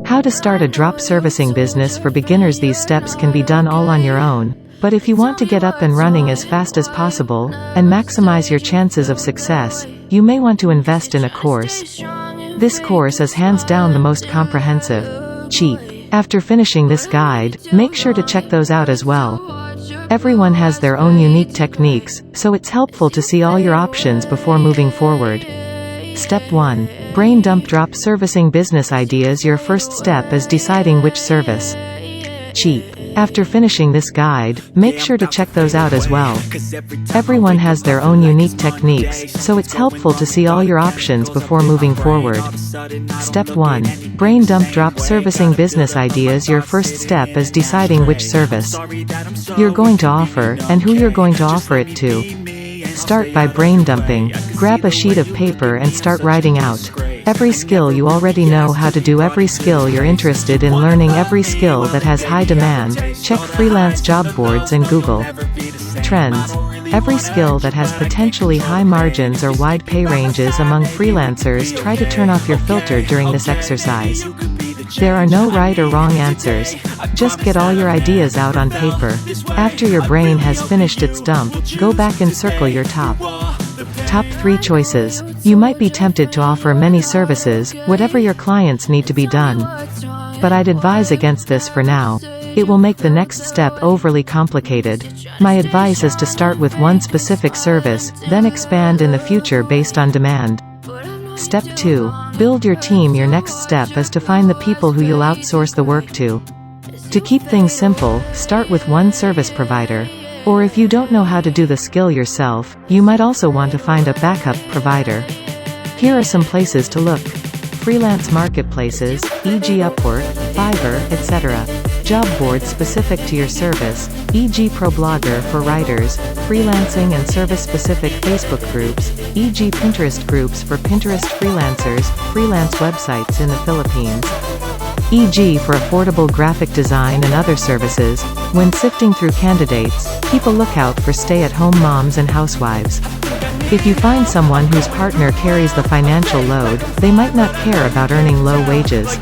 How to start a drop servicing business for beginners. These steps can be done all on your own, but if you want to get up and running as fast as possible, and maximize your chances of success, you may want to invest in a course. This course is hands down the most comprehensive. Cheap. After finishing this guide, make sure to check those out as well. Everyone has their own unique techniques, so it's helpful to see all your options before moving forward. Step 1. Brain dump drop servicing business ideas. Your first step is deciding which service. Cheap. After finishing this guide, make sure to check those out as well. Everyone has their own unique techniques, so it's helpful to see all your options before moving forward. Step 1. Brain dump drop servicing business ideas. Your first step is deciding which service you're going to offer, and who you're going to offer it to. Start by brain dumping. Grab a sheet of paper and start writing out every skill you already know how to do, every skill you're interested in learning, every skill that has high demand. Check freelance job boards and Google Trends. Every skill that has potentially high margins or wide pay ranges among freelancers. Try to turn off your filter during this exercise. There are no right or wrong answers. Just get all your ideas out on paper. After your brain has finished its dump, go back and circle your top 3 choices. You might be tempted to offer many services, whatever your clients need to be done. But I'd advise against this for now. It will make the next step overly complicated. My advice is to start with one specific service, then expand in the future based on demand. Step 2. Build your team. Your next step is to find the people who you'll outsource the work to. To keep things simple, start with one service provider. Or if you don't know how to do the skill yourself, you might also want to find a backup provider. Here are some places to look. Freelance marketplaces, e.g. Upwork, Fiverr, etc. Job boards specific to your service, e.g. ProBlogger for writers, freelancing and service-specific Facebook groups, e.g. Pinterest groups for Pinterest freelancers, freelance websites in the Philippines, e.g. for affordable graphic design and other services. When sifting through candidates, keep a lookout for stay-at-home moms and housewives. If you find someone whose partner carries the financial load, they might not care about earning low wages.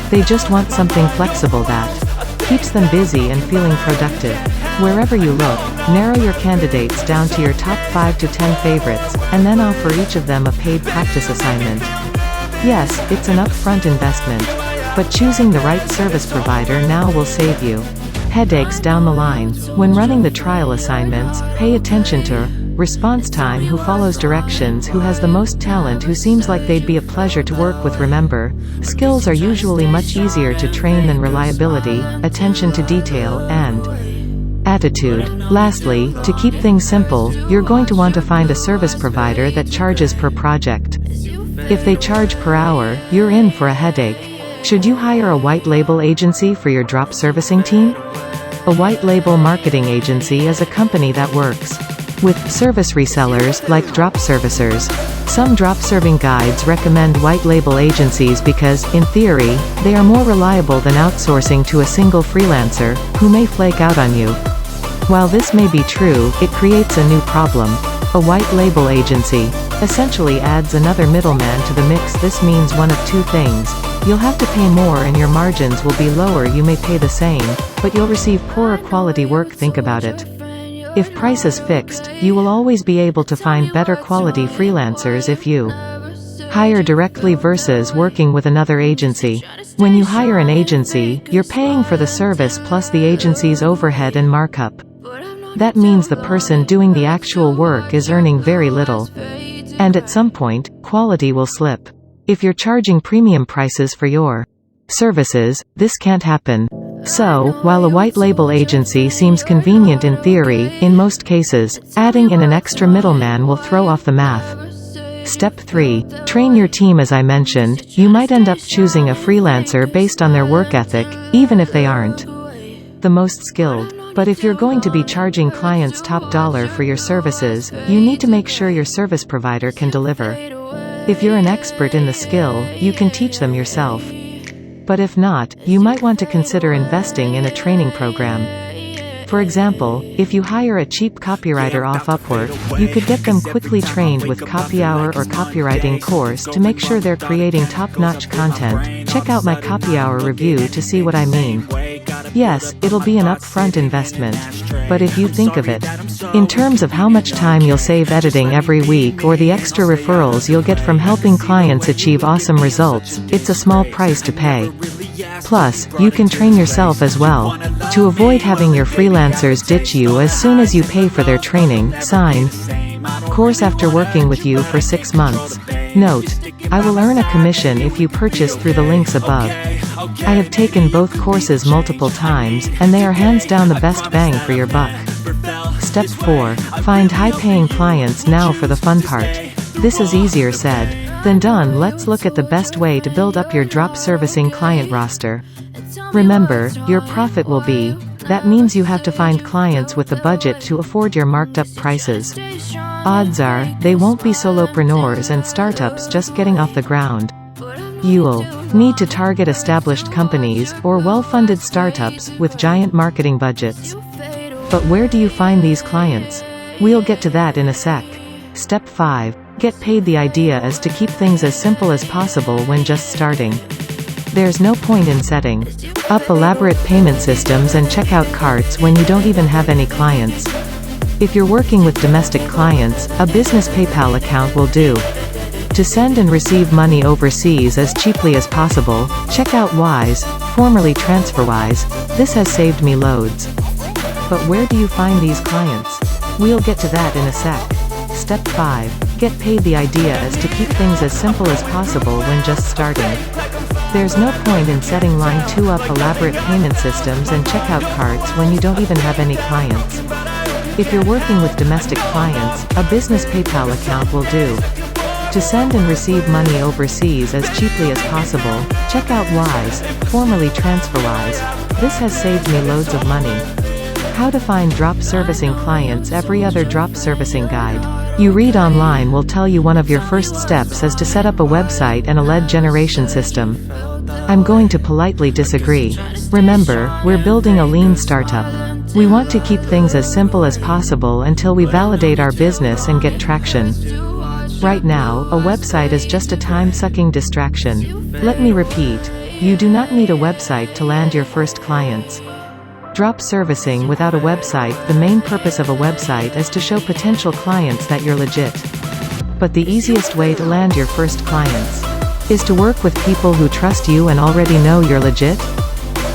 They just want something flexible that keeps them busy and feeling productive. Wherever you look, narrow your candidates down to your top 5 to 10 favorites, and then offer each of them a paid practice assignment. Yes, it's an upfront investment, but choosing the right service provider now will save you headaches down the line. When running the trial assignments, pay attention to response time, who follows directions, who has the most talent, who seems like they'd be a pleasure to work with. Remember, skills are usually much easier to train than reliability, attention to detail, and attitude. Lastly, to keep things simple, you're going to want to find a service provider that charges per project. If they charge per hour, you're in for a headache. Should you hire a white label agency for your drop servicing team? A white label marketing agency is a company that works with service resellers, like drop servicers. Some drop serving guides recommend white label agencies because, in theory, they are more reliable than outsourcing to a single freelancer, who may flake out on you. While this may be true, it creates a new problem. A white label agency essentially adds another middleman to the mix. This means one of two things. You'll have to pay more and your margins will be lower. You may pay the same, but you'll receive poorer quality work. Think about it. If price is fixed, you will always be able to find better quality freelancers if you hire directly versus working with another agency. When you hire an agency, you're paying for the service plus the agency's overhead and markup. That means the person doing the actual work is earning very little. And at some point, quality will slip. If you're charging premium prices for your services, this can't happen. So, while a white label agency seems convenient in theory, in most cases, adding in an extra middleman will throw off the math. Step 3. Train your team. As I mentioned, you might end up choosing a freelancer based on their work ethic, even if they aren't the most skilled. But if you're going to be charging clients top dollar for your services, you need to make sure your service provider can deliver. If you're an expert in the skill, you can teach them yourself. But if not, you might want to consider investing in a training program. For example, if you hire a cheap copywriter off Upwork, you could get them quickly trained with Copy Hour or copywriting course to make sure they're creating top-notch content. Check out my Copy Hour review to see what I mean. Yes, it'll be an upfront investment. But if you think of it in terms of how much time you'll save editing every week or the extra referrals you'll get from helping clients achieve awesome results, it's a small price to pay. Plus, you can train yourself as well. To avoid having your freelancers ditch you as soon as you pay for their training, sign course after working with you for 6 months. Note: I will earn a commission if you purchase through the links above. I have taken both courses multiple times, and they are hands down the best bang for your buck. Step 4. Find high-paying clients. Now for the fun part. This is easier said than done. Let's look at the best way to build up your drop servicing client roster. Remember, your profit will be. That means you have to find clients with the budget to afford your marked up prices. Odds are, they won't be solopreneurs and startups just getting off the ground. You'll need to target established companies, or well-funded startups, with giant marketing budgets. But where do you find these clients? We'll get to that in a sec. Step 5. Get paid. The idea is to keep things as simple as possible when just starting. There's no point in setting up elaborate payment systems and checkout carts when you don't even have any clients. If you're working with domestic clients, a business PayPal account will do. To send and receive money overseas as cheaply as possible, check out Wise, formerly TransferWise. This has saved me loads. But where do you find these clients? We'll get to that in a sec. Step 5. Get paid. The idea is to keep things as simple as possible when just starting. There's no point in setting line 2 up elaborate payment systems and checkout carts when you don't even have any clients. If you're working with domestic clients, a business PayPal account will do. To send and receive money overseas as cheaply as possible, check out Wise, formerly TransferWise. This has saved me loads of money. How to find drop servicing clients. Every other drop servicing guide you read online will tell you one of your first steps is to set up a website and a lead generation system. I'm going to politely disagree. Remember, we're building a lean startup. We want to keep things as simple as possible until we validate our business and get traction. Right now, a website is just a time-sucking distraction. Let me repeat. You do not need a website to land your first clients. Drop servicing without a website. The main purpose of a website is to show potential clients that you're legit. But the easiest way to land your first clients is to work with people who trust you and already know you're legit.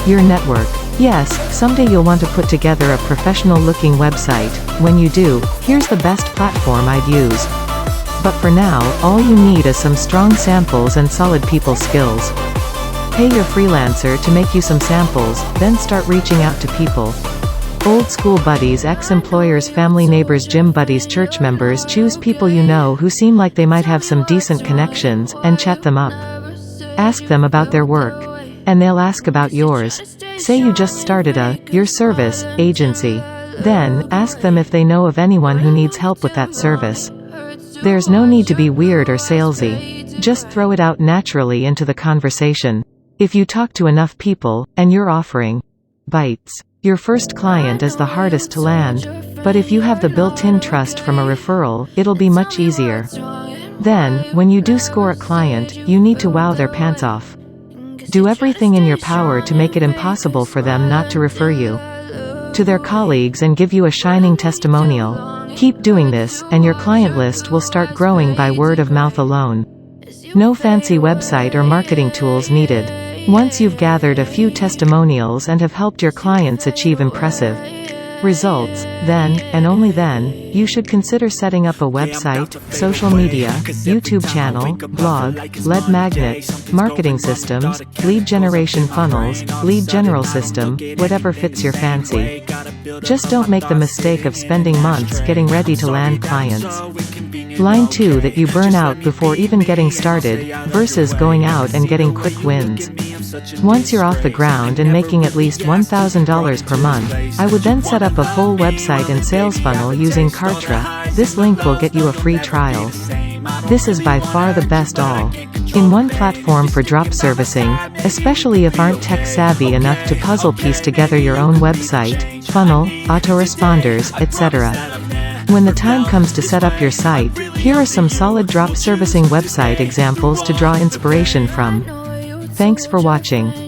Your network. Yes, someday you'll want to put together a professional-looking website. When you do, here's the best platform I'd use. But for now, all you need is some strong samples and solid people skills. Pay your freelancer to make you some samples, then start reaching out to people. Old school buddies, ex-employers, family, neighbors, gym buddies, church members. Choose people you know who seem like they might have some decent connections, and chat them up. Ask them about their work. And they'll ask about yours. Say you just started your service agency. Then, ask them if they know of anyone who needs help with that service. There's no need to be weird or salesy. Just throw it out naturally into the conversation. If you talk to enough people, and you're offering bites, your first client is the hardest to land. But if you have the built-in trust from a referral, it'll be much easier. Then, when you do score a client, you need to wow their pants off. Do everything in your power to make it impossible for them not to refer you to their colleagues and give you a shining testimonial. Keep doing this, and your client list will start growing by word of mouth alone. No fancy website or marketing tools needed. Once you've gathered a few testimonials and have helped your clients achieve impressive results, then, and only then, you should consider setting up a website, social media, YouTube channel, blog, lead magnets, marketing systems, lead generation funnels, lead general system, whatever fits your fancy. Just don't make the mistake of spending months getting ready to land clients. Line 2 that you burn out before even getting started, versus going out and getting quick wins. Once you're off the ground and making at least $1,000 per month, I would then set up a full website and sales funnel using Kartra. This link will get you a free trial. This is by far the best all-in-one platform for drop servicing, especially if aren't tech-savvy enough to puzzle piece together your own website, funnel, autoresponders, etc. When the time comes to set up your site, here are some solid drop servicing website examples to draw inspiration from. Thanks for watching.